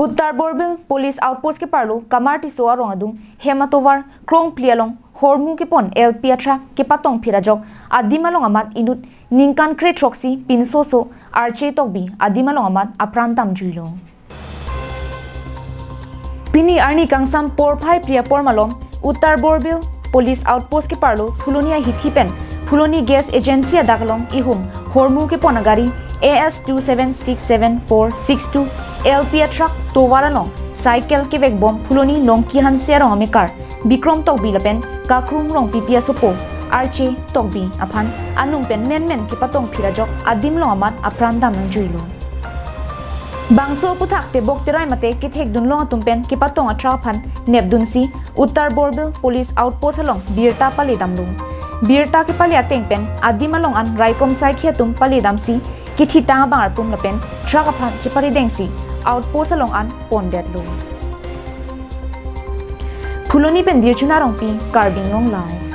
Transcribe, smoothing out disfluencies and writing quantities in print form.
Uttar Borbil Police Outpost ke parlo Kamarti soa rong adung Hematovar Krong Plialong Hormu ke pon El Piatra kepatong pirajok adimalong amat inut ningkan kre troksi pinsoso arche tokbi adimalong amat apran tam juilo Pini arni kangsam por phai pria por malom Uttar Borbil Police Outpost ke parlo Phuloni hithipen Phuloni Gas Agency adaklong ihum Hormu ke ponagari AS 27674662 LP truck towaralong cycle ke vegbom Phuloni longki han serong amekar Bikrom tokbi lapen kakrum rong pipia sopo arche tokbi aphan anung pen men kepatong pirajok adim long amat apran dam juilo Bangso puthak te bok tirai mate ki thek dun long tumpen kepatong atra phan nebdunsi Uttar Borbil Police Outpost along birta pali damlung birta ke pali ateng pen adim along an raikom sai khiatum pali damsi ki thita bangar pum lapen truck aphan chipari dengsi outpost along an pondet lo Phuloni pen dir chuna rong pi carbing long lai